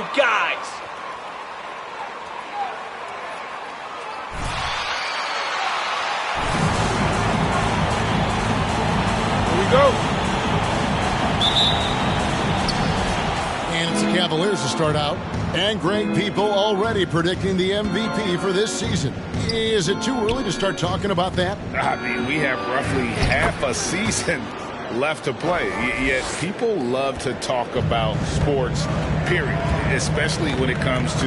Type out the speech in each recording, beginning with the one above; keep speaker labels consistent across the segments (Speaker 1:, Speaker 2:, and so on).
Speaker 1: you guys.
Speaker 2: Here we go.
Speaker 3: And it's the Cavaliers to start out. And great people already predicting the MVP for this season. Is it too early to start talking about that?
Speaker 2: I mean, we have roughly half a season left to play. Yet people love to talk about sports, period. Especially when it comes to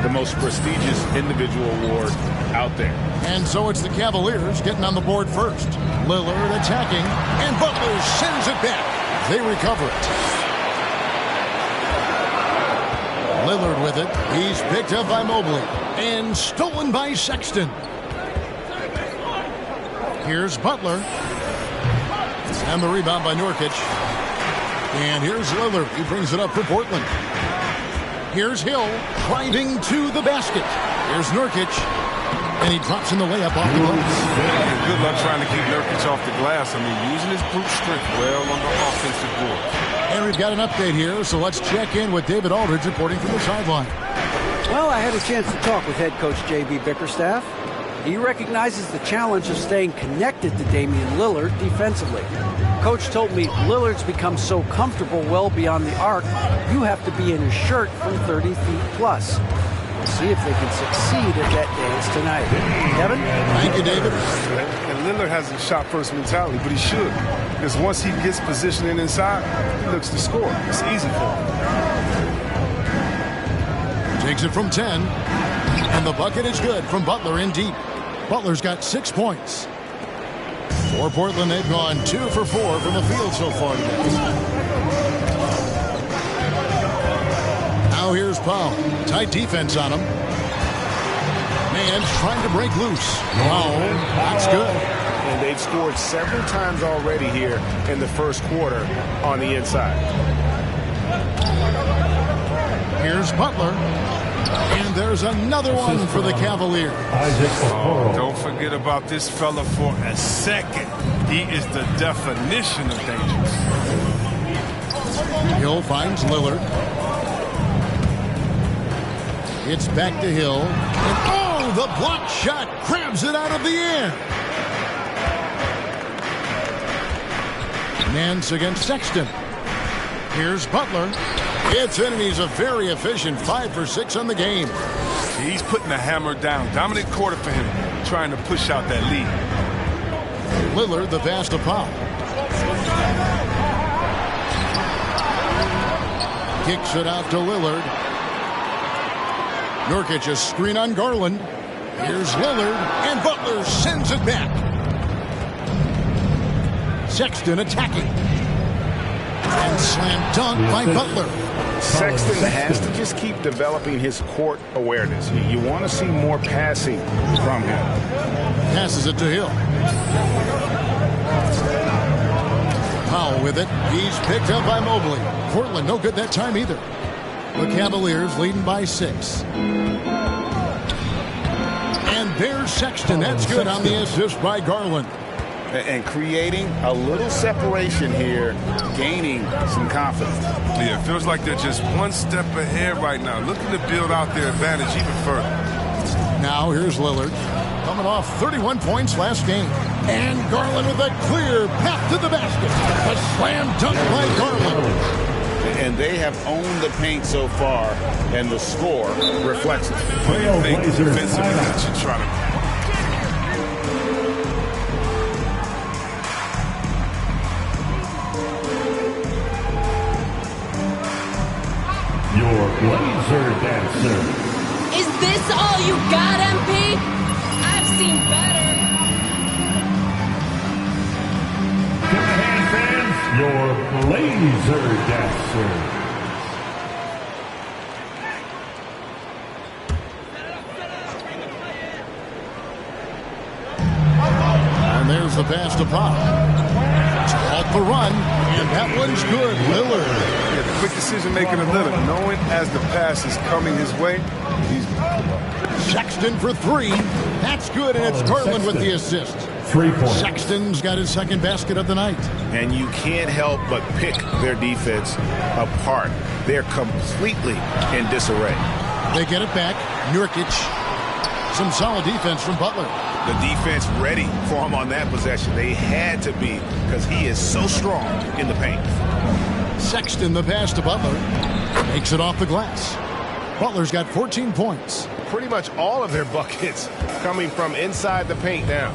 Speaker 2: the most prestigious individual award out there.
Speaker 3: And so it's the Cavaliers getting on the board first. Lillard attacking, and Butler sends it back. They recover it. Lillard with it. He's picked up by Mobley and stolen by Sexton. Here's Butler. And the rebound by Nurkic. And here's Lillard. He brings it up for Portland. Here's Hill driving to the basket. Here's Nurkic. And he drops in the layup off the glass.
Speaker 4: Good luck trying to keep Nurkic off the glass. I mean, using his brute strength well on the offensive board.
Speaker 3: And we've got an update here, so let's check in with David Aldridge reporting from the sideline.
Speaker 5: Well, I had a chance to talk with head coach J.B. Bickerstaff. He recognizes the challenge of staying connected to Damian Lillard defensively. Coach told me Lillard's become so comfortable well beyond the arc, you have to be in his shirt from 30 feet plus. We'll see if they can succeed at that dance tonight. Kevin?
Speaker 3: Thank you, David.
Speaker 4: And Lillard has a shot-first mentality, but he should. Because once he gets positioned inside, he looks to score. It's easy for him.
Speaker 3: Takes it from 10. And the bucket is good from Butler in deep. Butler's got 6 points. For Portland, they've gone 2 for 4 from the field so far today. Now here's Powell. Tight defense on him. Man's trying to break loose. Wow, that's good.
Speaker 2: And they've scored several times already here in the first quarter on the inside.
Speaker 3: Here's Butler. And there's another one for the Cavaliers.
Speaker 4: Oh, don't forget about this fella for a second. He is the definition of dangerous.
Speaker 3: Hill finds Lillard. It's back to Hill. And oh, the block shot grabs it out of the air. Nance against Sexton. Here's Butler. It's in, and he's a very efficient 5 for 6 on the game.
Speaker 4: He's putting the hammer down. Dominant quarter for him, trying to push out that lead.
Speaker 3: Lillard, the pass to Powell. Kicks it out to Lillard. Nurkic, a screen on Garland. Here's Lillard, and Butler sends it back. Sexton attacking. And slam dunk by Butler.
Speaker 2: Sexton has to just keep developing his court awareness. You want to see more passing from him.
Speaker 3: Passes it to Hill. Powell with it. He's picked up by Mobley. Portland no good that time either. The Cavaliers leading by 6. And there's Sexton. That's good on the assist by Garland.
Speaker 2: And creating a little separation here, gaining some confidence.
Speaker 4: Yeah, it feels like they're just one step ahead right now, looking to build out their advantage even further.
Speaker 3: Now here's Lillard, coming off 31 points last game. And Garland with a clear path to the basket. A slam dunk by Garland.
Speaker 2: And they have owned the paint so far, and the score reflects it.
Speaker 4: What do you think defensively that you try to...
Speaker 6: Your Blazer Dancer.
Speaker 7: Is this all you got, MP? I've seen better.
Speaker 6: Give a hand, fans. Your Blazer Dancer.
Speaker 3: And there's the pass to Pop. To halt the run, and that one's good. Lillard.
Speaker 4: Yeah, the quick decision-making of Lillard, knowing as the pass is coming his way, he's...
Speaker 3: Sexton for 3. That's good, and it's Garland with the assist.
Speaker 6: 3 points.
Speaker 3: Sexton's got his second basket of the night.
Speaker 2: And you can't help but pick their defense apart they're completely in disarray.
Speaker 3: They get it back. Nurkic. Some solid defense from Butler.
Speaker 2: The defense ready for him on that possession. They had to be because he is so strong in the paint.
Speaker 3: Sexton, the pass to Butler. Makes it off the glass. Butler's got 14 points.
Speaker 4: Pretty much all of their buckets coming from inside the paint now.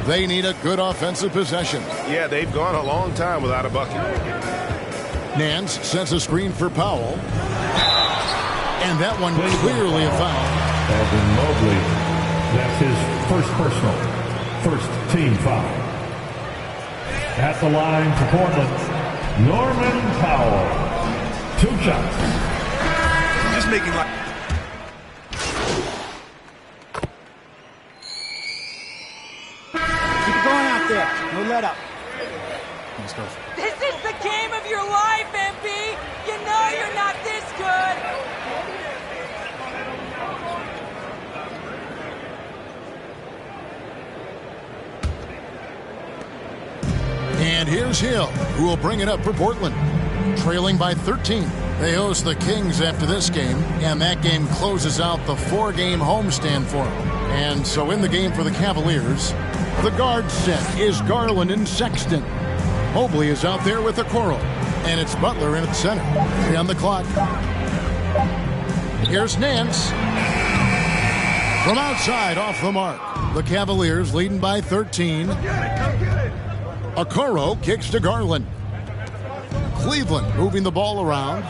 Speaker 3: They need a good offensive possession.
Speaker 4: Yeah, they've gone a long time without a bucket.
Speaker 3: Nance sets a screen for Powell. And that one clearly a foul.
Speaker 6: Evan Mobley, that's his first personal, first team foul. At the line for Portland, Norman Powell. 2 shots.
Speaker 4: Just making like...
Speaker 5: Keep it going out there. No let up.
Speaker 1: This is the game of your life, MP. You know you're not this good.
Speaker 3: And here's Hill, who will bring it up for Portland. Trailing by 13. They host the Kings after this game, and that game closes out the 4-game homestand for them. And so in the game for the Cavaliers, the guard set is Garland and Sexton. Mobley is out there with the Okoro, and it's Butler in at center. 3 on the clock. Here's Nance. From outside, off the mark. The Cavaliers leading by 13. Okoro kicks to Garland. Cleveland moving the ball around.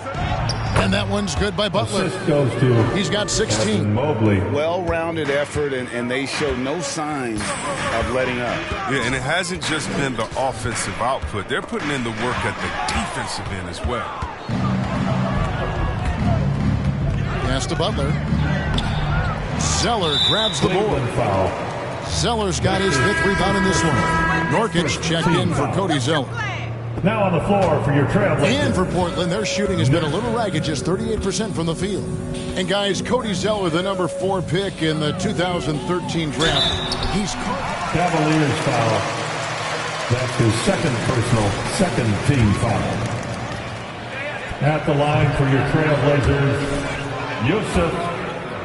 Speaker 3: And that one's good by Butler.
Speaker 6: Assist goes to
Speaker 3: He's got 16.
Speaker 6: Mobley.
Speaker 2: Well-rounded effort, and they show no signs of letting up.
Speaker 8: Yeah, and it hasn't just been the offensive output. They're putting in the work at the defensive end as well.
Speaker 3: Pass to Butler. Zeller grabs the board.
Speaker 6: Foul.
Speaker 3: Zeller's got his 5th rebound in this one. Nurkic checked in for Cody Zeller.
Speaker 6: Now on the floor for your Trailblazers.
Speaker 3: And for Portland, their shooting has been a little ragged, just 38% from the field. And guys, Cody Zeller, the number 4 pick in the 2013 draft. He's caught.
Speaker 6: Cavaliers foul. That's his second personal, second team foul. At the line for your Trailblazers, Yusuf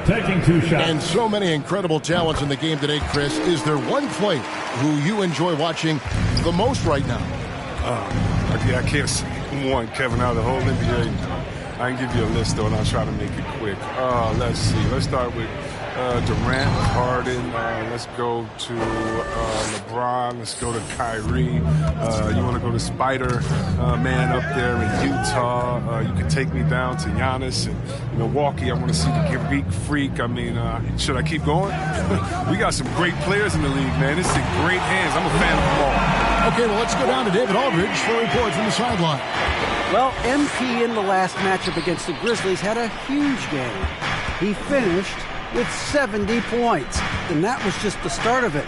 Speaker 6: taking 2 shots.
Speaker 3: And so many incredible talents in the game today, Chris. Is there one player who you enjoy watching the most right now?
Speaker 4: I can't say one, Kevin, out of the whole NBA. I can give you a list, though, and I'll try to make it quick. Let's see. Let's start with Durant, Harden. Let's go to LeBron. Let's go to Kyrie. You want to go to Spider-Man up there in Utah. You can take me down to Giannis in Milwaukee. I want to see the Greek Freak. I mean, should I keep going? We got some great players in the league, man. It's in great hands. I'm a fan of them all.
Speaker 3: Okay, well, let's go down to David Aldridge for a report from the sideline.
Speaker 5: Well, MP in the last matchup against the Grizzlies had a huge game. He finished with 70 points, and that was just the start of it.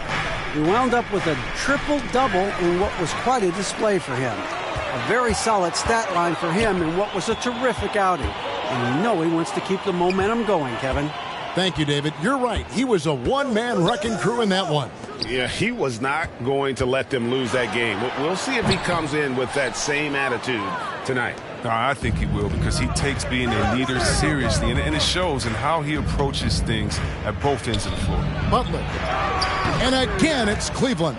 Speaker 5: He wound up with a triple-double in what was quite a display for him. A very solid stat line for him in what was a terrific outing. And you know he wants to keep the momentum going, Kevin.
Speaker 3: Thank you, David. You're right. He was a one-man wrecking crew in that one.
Speaker 2: Yeah, he was not going to let them lose that game. We'll see if he comes in with that same attitude tonight.
Speaker 8: No, I think he will, because he takes being a leader seriously, and it shows in how he approaches things at both ends of the floor.
Speaker 3: Butler. And again, it's Cleveland.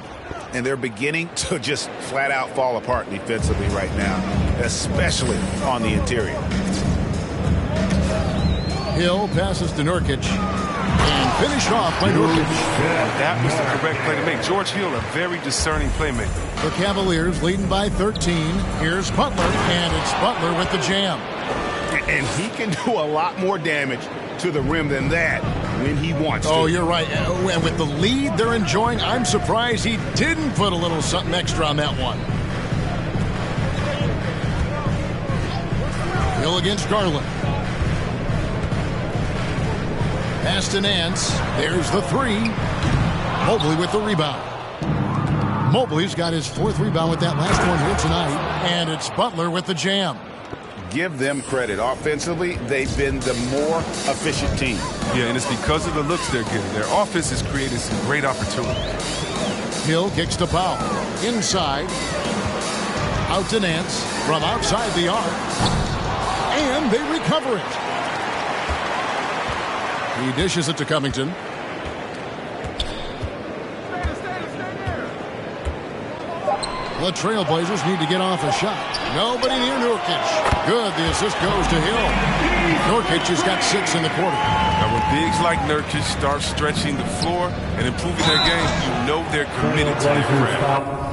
Speaker 2: And they're beginning to just flat out fall apart defensively right now, especially on the interior.
Speaker 3: Hill passes to Nurkic. And finished off by Nurkic.
Speaker 8: That was the correct play to make. George Hill, a very discerning playmaker.
Speaker 3: The Cavaliers leading by 13. Here's Butler, and it's Butler with the jam.
Speaker 2: And he can do a lot more damage to the rim than that when he wants to.
Speaker 3: Oh, you're right. And with the lead they're enjoying, I'm surprised he didn't put a little something extra on that one. Hill against Garland. Pass to Nance. There's the 3. Mobley with the rebound. Mobley's got his 4th rebound with that last one here tonight. And it's Butler with the jam.
Speaker 2: Give them credit. Offensively, they've been the more efficient team.
Speaker 8: Yeah, and it's because of the looks they're getting. Their offense has created some great opportunities.
Speaker 3: Hill kicks to Powell. Inside. Out to Nance. From outside the arc. and they recover it. He dishes it to Covington. The Trailblazers need to get off a shot. Nobody near Nurkic. Good. The assist goes to Hill. Nurkic has got 6 in the quarter.
Speaker 8: Now, when bigs like Nurkic start stretching the floor and improving their game, you know they're committed to their craft.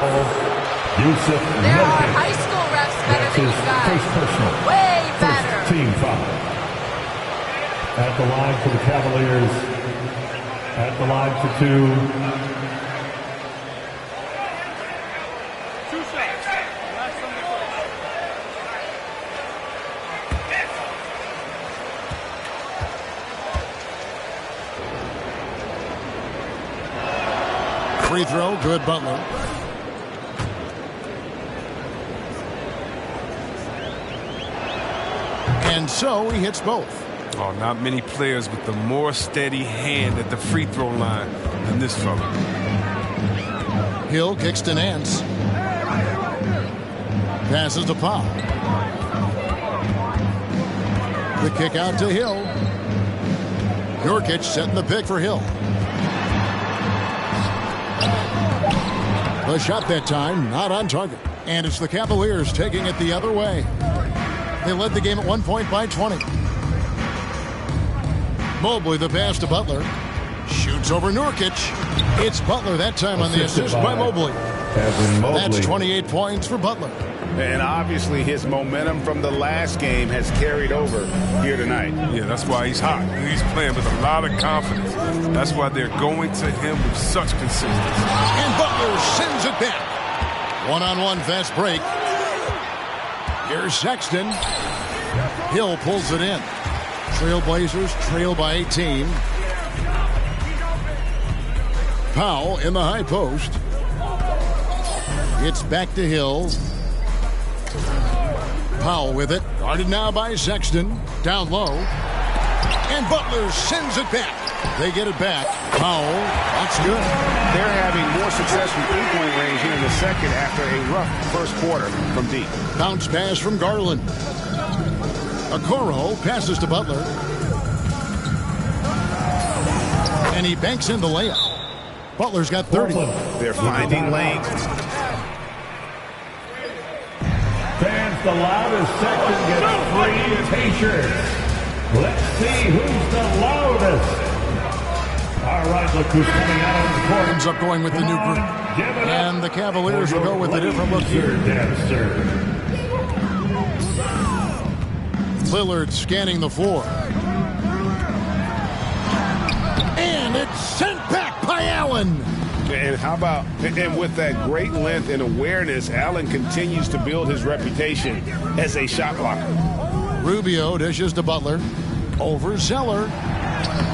Speaker 7: There are high school refs better than you guys. Way better.
Speaker 6: Team foul. At the line for the Cavaliers. At the line for 2.
Speaker 3: Free throw, good Butler. And so he hits both.
Speaker 8: Oh, not many players with the more steady hand at the free throw line than this fella.
Speaker 3: Hill kicks to Nance. Passes to Powell. The kick out to Hill. Nurkic setting the pick for Hill. The shot that time, not on target. And it's the Cavaliers taking it the other way. They led the game at 1 point by 20. Mobley the pass to Butler. Shoots over Nurkic. It's Butler that time on the assist by Mobley. That's 28 points for Butler.
Speaker 2: And obviously his momentum from the last game has carried over here tonight.
Speaker 8: Yeah, that's why he's hot. He's playing with a lot of confidence. That's why they're going to him with such consistency.
Speaker 3: And Butler sends it back. One-on-one fast break. Here's Sexton. Hill pulls it in. Trailblazers trail by 18. Powell in the high post. It's back to Hill. Powell with it. Guarded now by Sexton. Down low. And Butler sends it back. They get it back. Powell. That's good.
Speaker 2: They're having more success from three-point range here in the second after a rough first quarter from deep.
Speaker 3: Bounce pass from Garland. Okoro passes to Butler. And he banks in the layup. Butler's got 30.
Speaker 2: They're finding lanes.
Speaker 6: Fans, the loudest section gets free t-shirts. Let's see who's the loudest. All right, look who's coming out on the court.
Speaker 3: Ends up going with the new group. And the Cavaliers will go with a different look here. Lillard scanning the floor. And it's sent back by Allen.
Speaker 2: And how about, and with that great length and awareness, Allen continues to build his reputation as a shot blocker.
Speaker 3: Rubio dishes to Butler. Over Zeller.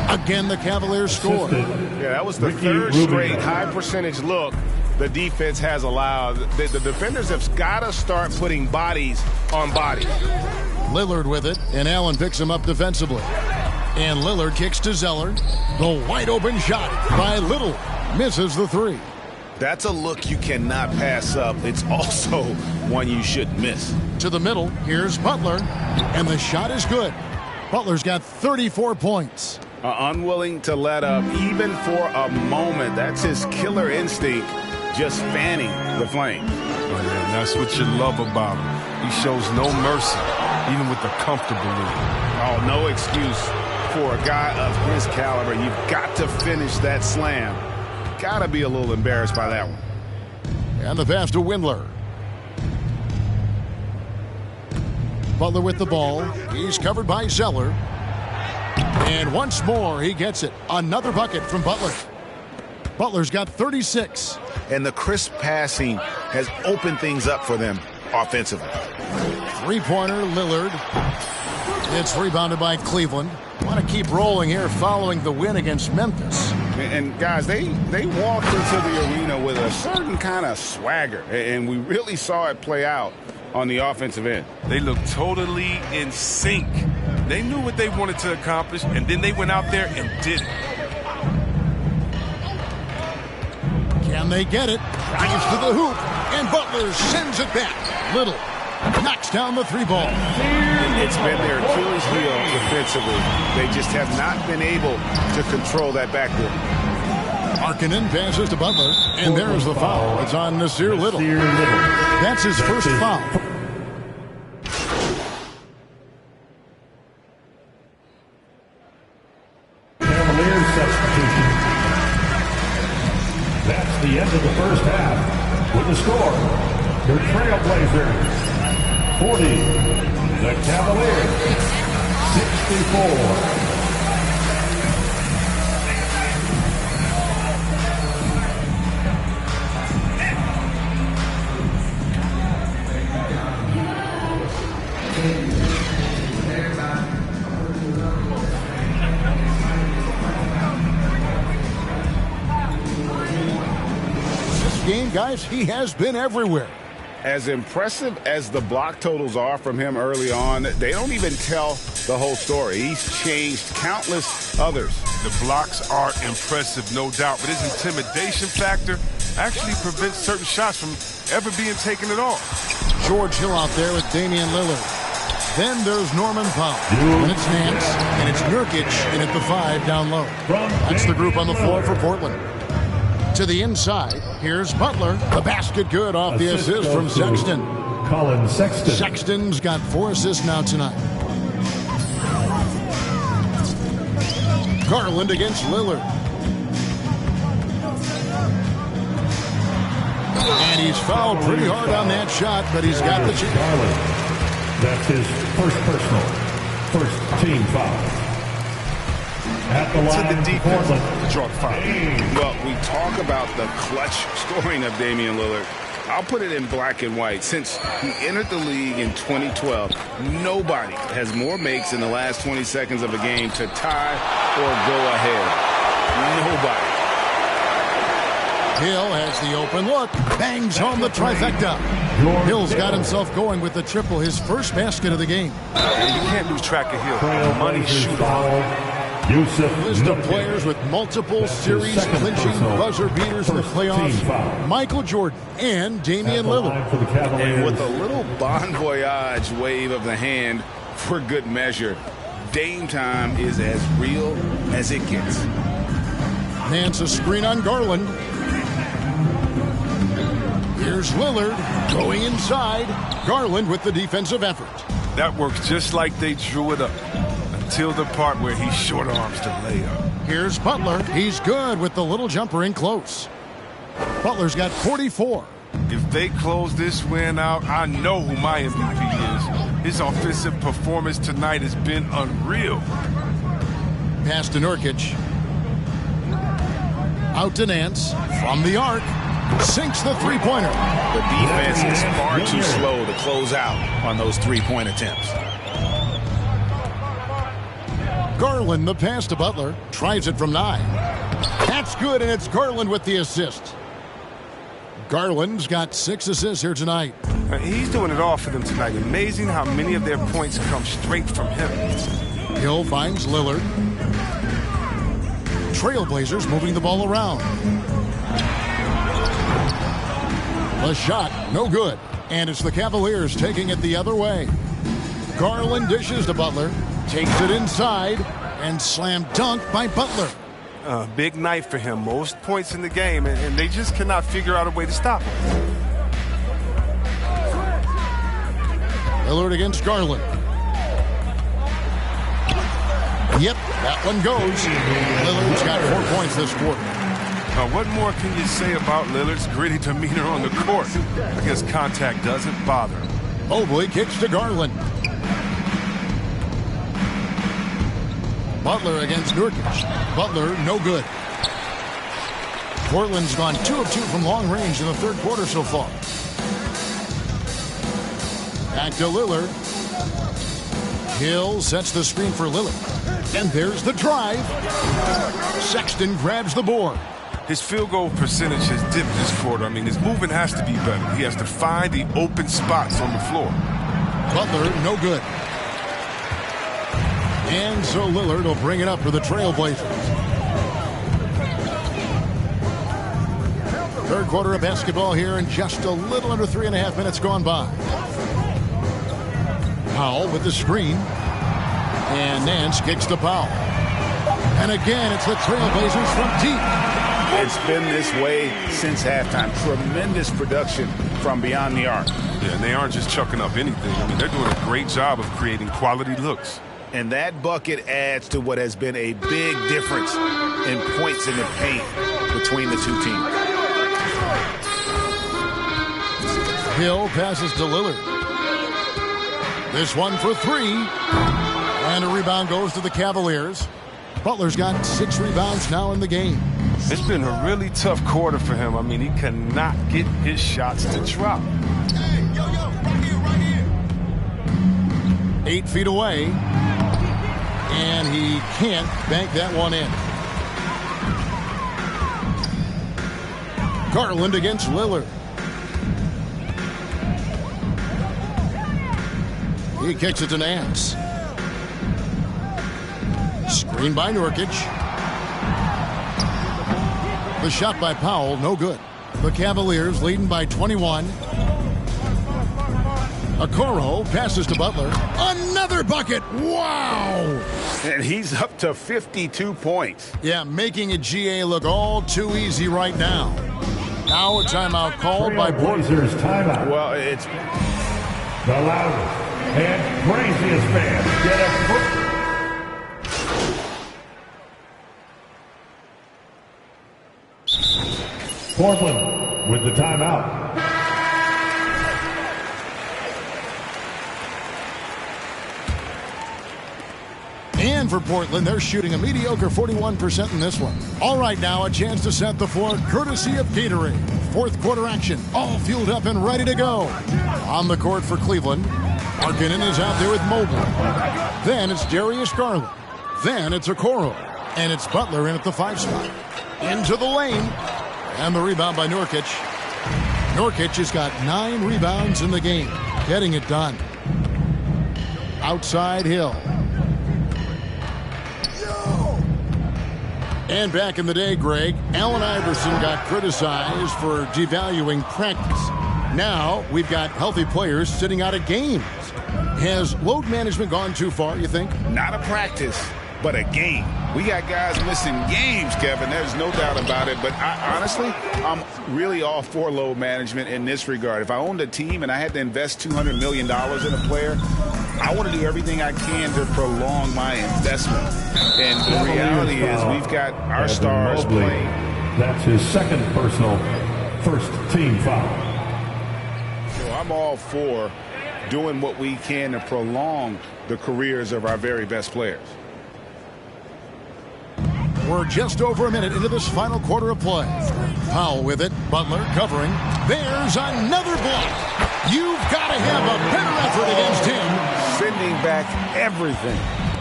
Speaker 3: Again, the Cavaliers score.
Speaker 2: Yeah, that was the third straight high percentage look the defense has allowed. The defenders have got to start putting bodies on bodies.
Speaker 3: Lillard with it, and Allen picks him up defensively. And Lillard kicks to Zeller. The wide open shot by Little. Misses the three.
Speaker 2: That's a look you cannot pass up. It's also one you shouldn't miss.
Speaker 3: To the middle, here's Butler. And the shot is good. Butler's got 34 points.
Speaker 2: Unwilling to let up even for a moment. That's his killer instinct, just fanning the flame.
Speaker 8: Oh, man, that's what you love about him. He shows no mercy, even with the comfortable lead.
Speaker 2: Oh, no excuse for a guy of his caliber. You've got to finish that slam. Got to be a little embarrassed by that one.
Speaker 3: And the pass to Windler. Butler with the ball. He's covered by Zeller. And once more, he gets it. Another bucket from Butler. Butler's got 36.
Speaker 2: And the crisp passing has opened things up for them offensively.
Speaker 3: Three-pointer, Lillard. It's rebounded by Cleveland. Want to keep rolling here following the win against Memphis.
Speaker 2: And guys, they walked into the arena with a certain kind of swagger. And we really saw it play out on the offensive end.
Speaker 8: They looked totally in sync. They knew what they wanted to accomplish, and then they went out there and did it.
Speaker 3: Can they get it? Drives to the hoop, and Butler sends it back. Little knocks down the three ball.
Speaker 2: It's been their Achilles heel defensively. They just have not been able to control that backcourt.
Speaker 3: Markkanen passes to Butler, and there's the foul. It's on Nasir Little. That's his first foul.
Speaker 6: Cavaliers substitution. That's the end of the first half. With the score, the Trailblazers 40, the Cavaliers 64.
Speaker 3: Game, guys, he has been everywhere.
Speaker 2: As impressive as the block totals are from him early on, they don't even tell the whole story. He's changed countless others.
Speaker 8: The blocks are impressive, no doubt, but his intimidation factor actually prevents certain shots from ever being taken at all.
Speaker 3: George Hill out there with Damian Lillard. Then there's Norman Powell. And it's Nance, and it's Nurkic in at the 5 down low. That's the group on the floor for Portland. To the inside, here's Butler. The basket good off the assist from Sexton.
Speaker 6: Colin Sexton.
Speaker 3: Sexton's got 4 assists now tonight. Garland against Lillard. And he's fouled pretty hard on that shot, but he's got the chance.
Speaker 6: Garland. That's his first personal. First team foul. At the line,
Speaker 8: to the defense
Speaker 6: Portland.
Speaker 8: to draw the foul.
Speaker 2: Well, we talk about the clutch scoring of Damian Lillard. I'll put it in black and white. Since he entered the league in 2012, nobody has more makes in the last 20 seconds of a game to tie or go ahead. Nobody.
Speaker 3: Hill has the open look. Bangs home the trifecta. Hill's got himself going with the triple, his first basket of the game.
Speaker 8: You can't lose track of Hill. Money shooter.
Speaker 3: List of players with multiple series-clinching buzzer beaters in the playoffs. Michael Jordan and Damian Lillard.
Speaker 2: And with a little bon voyage wave of the hand for good measure, Dame time is as real as it gets.
Speaker 3: Nance a screen on Garland. Here's Lillard going inside. Garland with the defensive effort.
Speaker 8: That works just like they drew it up. Until the part where he short arms the layup.
Speaker 3: Here's Butler. He's good with the little jumper in close. Butler's got 44.
Speaker 8: If they close this win out, I know who my MVP is. His offensive performance tonight has been unreal.
Speaker 3: Pass to Nurkic. Out to Nance. From the arc. Sinks the three-pointer.
Speaker 2: The defense is far too slow to close out on those three-point attempts.
Speaker 3: Garland, the pass to Butler. Tries it from 9. That's good, and it's Garland with the assist. Garland's got 6 assists here tonight.
Speaker 8: He's doing it all for them tonight. Amazing how many of their points come straight from him.
Speaker 3: Hill finds Lillard. Trailblazers moving the ball around. The shot, no good. And it's the Cavaliers taking it the other way. Garland dishes to Butler. Takes it inside, and slam dunk by Butler.
Speaker 8: Big night for him. Most points in the game, and they just cannot figure out a way to stop him.
Speaker 3: Lillard against Garland. Yep, that one goes. Lillard's got 4 points this quarter.
Speaker 8: What more can you say about Lillard's gritty demeanor on the court? I guess contact doesn't bother him.
Speaker 3: Mobley kicks to Garland. Butler against Nurkic. Butler, no good. Portland's gone 2 of 2 from long range in the third quarter so far. Back to Lillard. Hill sets the screen for Lillard. And there's the drive. Sexton grabs the board.
Speaker 8: His field goal percentage has dipped this quarter. I mean, his movement has to be better. He has to find the open spots on the floor.
Speaker 3: Butler, no good. And so Lillard will bring it up for the Trailblazers. Third quarter of basketball here, and just a little under 3.5 minutes gone by. Powell with the screen. And Nance kicks to Powell. And again, it's the Trailblazers from deep.
Speaker 2: It's been this way since halftime. Tremendous production from beyond the arc.
Speaker 8: Yeah, and they aren't just chucking up anything. I mean, they're doing a great job of creating quality looks.
Speaker 2: And that bucket adds to what has been a big difference in points in the paint between the two teams.
Speaker 3: Hill passes to Lillard. This one for three. And a rebound goes to the Cavaliers. Butler's got 6 rebounds now in the game.
Speaker 8: It's been a really tough quarter for him. I mean, he cannot get his shots to drop.
Speaker 3: Hey, yo, right here. 8 feet away. And he can't bank that one in. Garland against Lillard. He kicks it to Nance. Screen by Nurkic. The shot by Powell, no good. The Cavaliers leading by 21. Okoro passes to Butler. Another bucket! Wow!
Speaker 2: And he's up to 52 points.
Speaker 3: Yeah, making a GA look all too easy right now. Now a timeout called by
Speaker 6: Blazers timeout.
Speaker 2: Well, it's
Speaker 6: the loudest and craziest fans get a foot. Portland with the timeout.
Speaker 3: And for Portland, they're shooting a mediocre 41% in this one. All right, now a chance to set the floor courtesy of Gatorade. Fourth quarter action, all fueled up and ready to go. On the court for Cleveland, Markkanen is out there with Mobley. Then it's Darius Garland. Then it's Okoro. And it's Butler in at the 5 spot. Into the lane. And the rebound by Nurkic. Nurkic has got 9 rebounds in the game. Getting it done. Outside Hill. And back in the day, Greg, Allen Iverson got criticized for devaluing practice. Now we've got healthy players sitting out of games. Has load management gone too far, you think?
Speaker 2: not a practice, but a game. We got guys missing games, Kevin. There's no doubt about it. But honestly, I'm really all for load management in this regard. If I owned a team and I had to invest $200 million in a player, I want to do everything I can to prolong my investment. And the reality is we've got our stars playing.
Speaker 6: That's his second personal first team foul.
Speaker 2: So I'm all for doing what we can to prolong the careers of our very best players.
Speaker 3: We're just over a minute into this final quarter of play. Powell with it. Butler covering. There's another block. You've got to have a better effort against him.
Speaker 9: Sending back everything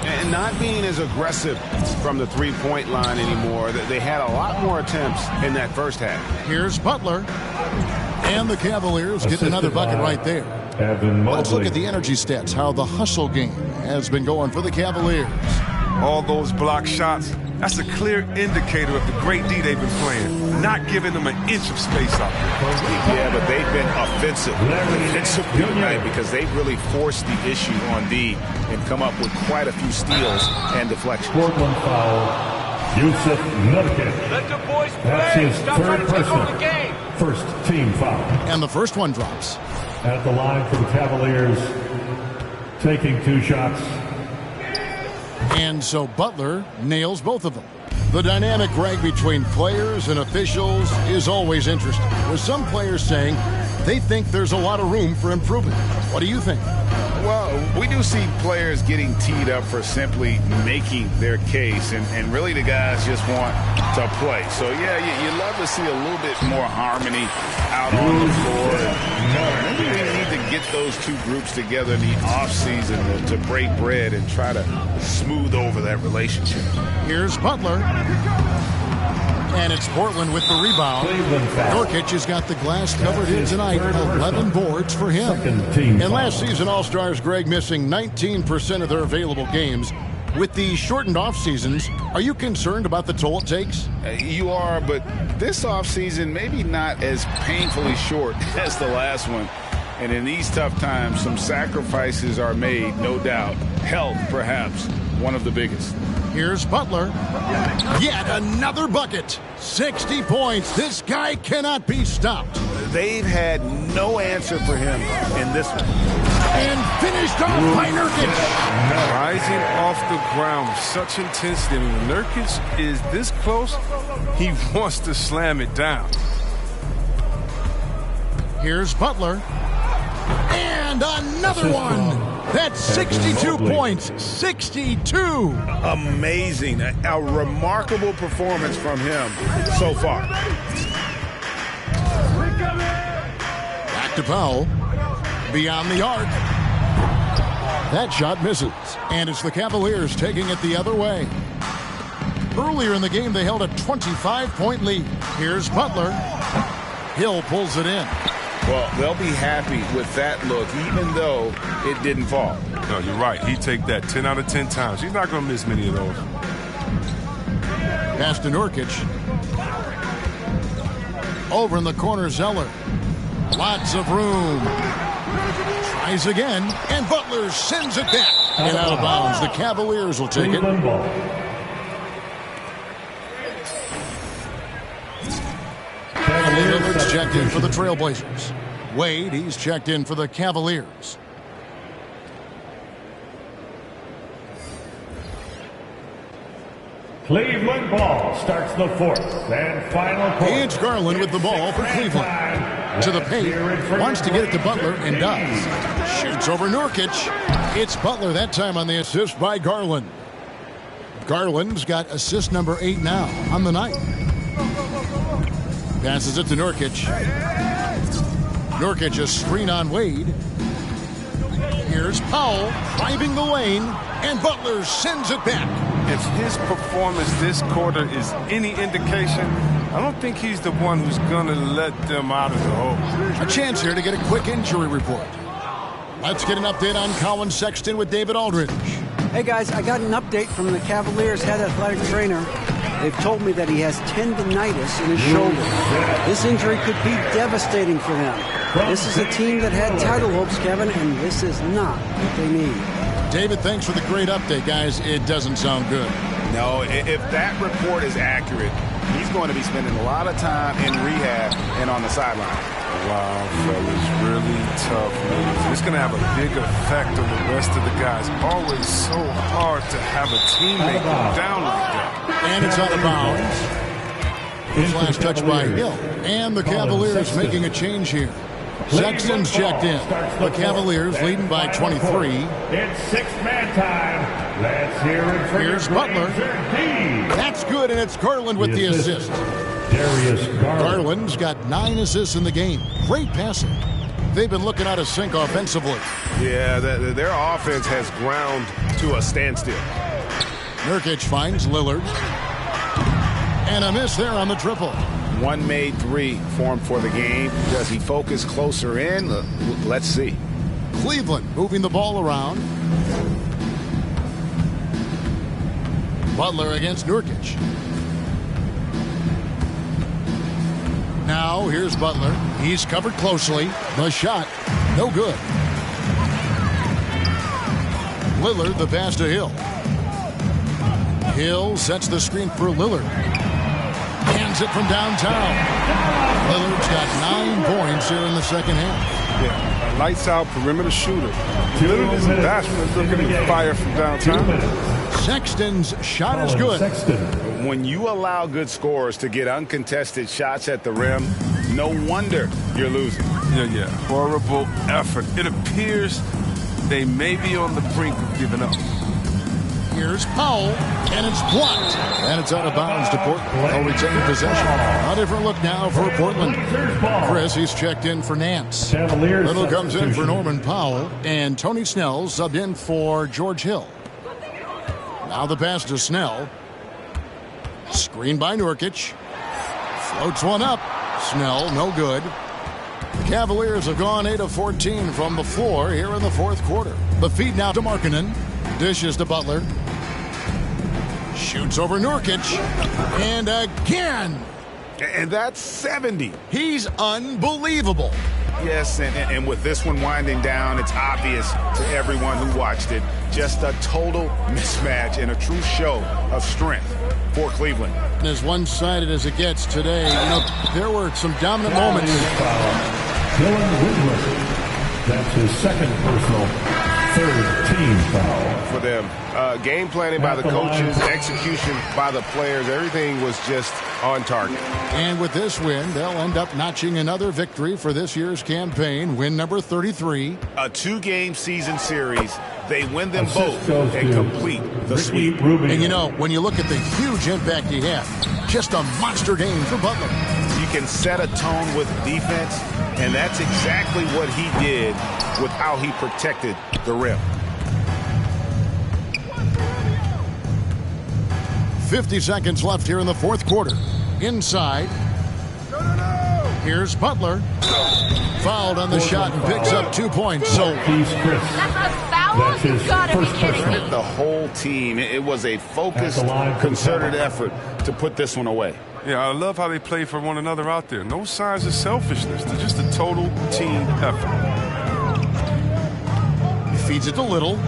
Speaker 9: and not being as aggressive from the three-point line anymore. They had a lot more attempts in that first half.
Speaker 3: Here's Butler. And the Cavaliers get another bucket right there. Let's look at the energy stats, how the hustle game has been going for the Cavaliers.
Speaker 8: All those block shots, that's a clear indicator of the great D they've been playing. Not giving them an inch of space out there.
Speaker 2: Yeah, but they've been offensively tonight because they've really forced the issue on D and come up with quite a few steals and deflections.
Speaker 6: Portland foul, Yusuf Nurkic.
Speaker 1: Let the boys play.
Speaker 6: That's his
Speaker 1: Stop
Speaker 6: third
Speaker 1: trying to take over the
Speaker 6: personal.
Speaker 1: game.
Speaker 6: First team foul.
Speaker 3: And the first one drops.
Speaker 6: At the line for the Cavaliers, taking 2 shots.
Speaker 3: And so Butler nails both of them. The dynamic, Greg, between players and officials is always interesting. With some players saying they think there's a lot of room for improvement. What do you think?
Speaker 2: Well, we do see players getting teed up for simply making their case, and really the guys just want to play. So, yeah, you love to see a little bit more harmony out on the floor. Maybe we need to get those two groups together in the offseason to break bread and try to smooth over that relationship.
Speaker 3: Here's Butler. And it's Portland with the rebound. Nurkic has got the glass covered in tonight. 11 boards for him. And last season, All-Stars, Greg, missing 19% of their available games. With the shortened off seasons, are you concerned about the toll it takes?
Speaker 2: You are, but this offseason maybe not as painfully short as the last one. And in these tough times, some sacrifices are made, no doubt. Health, perhaps, one of the biggest.
Speaker 3: Here's Butler. Yet another bucket. 60 points. This guy cannot be stopped.
Speaker 2: They've had no answer for him in this one.
Speaker 3: And finished off by Nurkic.
Speaker 8: Rising off the ground with such intensity. And when Nurkic is this close, he wants to slam it down.
Speaker 3: Here's Butler. And another one. That's 62 points. 62.
Speaker 2: Amazing. A remarkable performance from him so far.
Speaker 3: Back to Powell. Beyond the arc. That shot misses. And it's the Cavaliers taking it the other way. Earlier in the game, they held a 25-point lead. Here's Butler. Hill pulls it in.
Speaker 2: Well, they'll be happy with that look, even though it didn't fall.
Speaker 8: No, you're right. He'd take that 10 out of 10 times. He's not going to miss many of those.
Speaker 3: Pass to Nurkic. Over in the corner, Zeller. Lots of room. Tries again, and Butler sends it back. And out of bounds. The Cavaliers will take it. Lillard's checked in for the Trailblazers. Wade, he's checked in for the Cavaliers.
Speaker 6: Cleveland ball starts the fourth and final quarter.
Speaker 3: It's Garland with the ball for Cleveland. To the paint, wants to get it to Butler and does. Shoots over Nurkic. It's Butler that time on the assist by Garland. Garland's got assist number 8 now on the night. Passes it to Nurkic. Nurkic a screen on Wade. Here's Powell driving the lane, and Butler sends it back.
Speaker 8: If his performance this quarter is any indication, I don't think he's the one who's going to let them out of the hole.
Speaker 3: A chance here to get a quick injury report. Let's get an update on Colin Sexton with David Aldridge.
Speaker 5: Hey guys, I got an update from the Cavaliers head athletic trainer. They've told me that he has tendinitis in his shoulder. This injury could be devastating for them. This is a team that had title hopes, Kevin, and this is not what they need.
Speaker 3: David, thanks for the great update, guys. It doesn't sound good.
Speaker 9: No, if that report is accurate, he's going to be spending a lot of time in rehab and on the sideline.
Speaker 8: Wow, fellas, really tough news. It's going to have a big effect on the rest of the guys. Always so hard to have a teammate go down like that.
Speaker 3: And it's out of bounds. His last touch by Hill. And the Cavaliers making a change here. Sexton's checked in. The Cavaliers leading by 23.
Speaker 6: It's six-man time. Let's hear it for
Speaker 3: Here's Butler. That's good, and it's Garland with the assist.
Speaker 6: Darius
Speaker 3: Garland's got 9 assists in the game. Great passing. They've been looking out of sync offensively.
Speaker 9: Yeah, their offense has ground to a standstill.
Speaker 3: Nurkic finds Lillard. And a miss there on the triple.
Speaker 9: One made 3 formed for the game. Does he focus closer in? Let's see.
Speaker 3: Cleveland moving the ball around. Butler against Nurkic. Now here's Butler. He's covered closely. The shot, no good. Lillard the pass to Hill. Hill sets the screen for Lillard. Hands it from downtown. Lillard's got 9 points here in the second half.
Speaker 8: Yeah, a lights out perimeter shooter. Lillard isn't bashful. Looking to fire from downtown.
Speaker 3: Sexton's shot is good.
Speaker 2: When you allow good scorers to get uncontested shots at the rim, no wonder you're losing.
Speaker 8: Yeah. Horrible effort. It appears they may be on the brink of giving up.
Speaker 3: Here's Powell, and it's blocked. And it's out of bounds to Portland. They'll retain possession. A different look now for Portland. Chris, he's checked in for Nance. Little comes in for Norman Powell, and Tony Snell subbed in for George Hill. Now the pass to Snell. Screen by Nurkic. Floats one up. Snell, no good. The Cavaliers have gone 8 of 14 from the floor here in the fourth quarter. The feed now to Markkanen. Dishes to Butler. Shoots over Nurkic. And again.
Speaker 9: And that's 70.
Speaker 3: He's unbelievable.
Speaker 2: Yes, and with this one winding down, it's obvious to everyone who watched it. Just a total mismatch and a true show of strength for Cleveland.
Speaker 3: As one-sided as it gets today, there were some dominant moments.
Speaker 6: Dylan Windler. That's his second personal, third team team foul.
Speaker 9: For them. Game planning by the coaches, execution by the players, everything was just on target.
Speaker 3: And with this win, they'll end up notching another victory for this year's campaign, win number 33.
Speaker 9: A 2-game season series. They win them both and complete the sweep.
Speaker 3: And you know, when you look at the huge impact he had, just a monster game for Butler.
Speaker 9: You can set a tone with defense, and that's exactly what he did with how he protected the rim.
Speaker 3: 50 seconds left here in the fourth quarter. Inside. Here's Butler. Fouled on the shot and picks up 2 points. So
Speaker 6: He's Chris. That's his first personal.
Speaker 9: The whole team. It was a focused, concerted effort to put this one away.
Speaker 8: Yeah, I love how they play for one another out there. No signs of selfishness. They're just a total team effort.
Speaker 3: He feeds it to Little.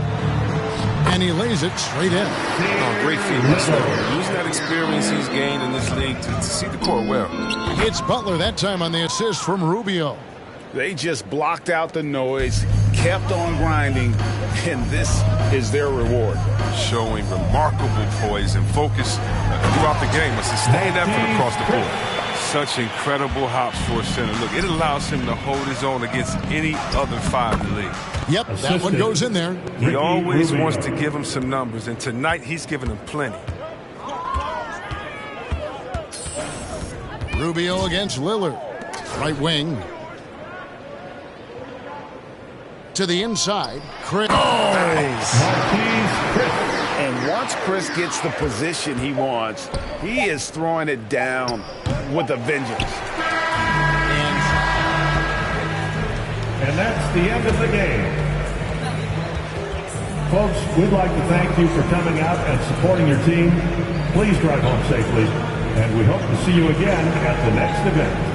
Speaker 3: And he lays it straight in.
Speaker 8: Oh, great feed. Using that experience he's gained in this league to see the court well.
Speaker 3: It's Butler that time on the assist from Rubio.
Speaker 9: They just blocked out the noise, kept on grinding, and this is their reward.
Speaker 8: Showing remarkable poise and focus throughout the game. A sustained effort across the board. Such incredible hops for a center. Look, it allows him to hold his own against any other 5 in the league.
Speaker 3: Yep, that one goes in there.
Speaker 8: He always wants to give him some numbers, and tonight he's giving him plenty.
Speaker 3: Rubio against Lillard. Right wing. To the inside. Chris.
Speaker 9: Nice. And once Chris gets the position he wants, he is throwing it down with a vengeance.
Speaker 6: And that's the end of the game. Folks, we'd like to thank you for coming out and supporting your team. Please drive home safely, and we hope to see you again at the next event.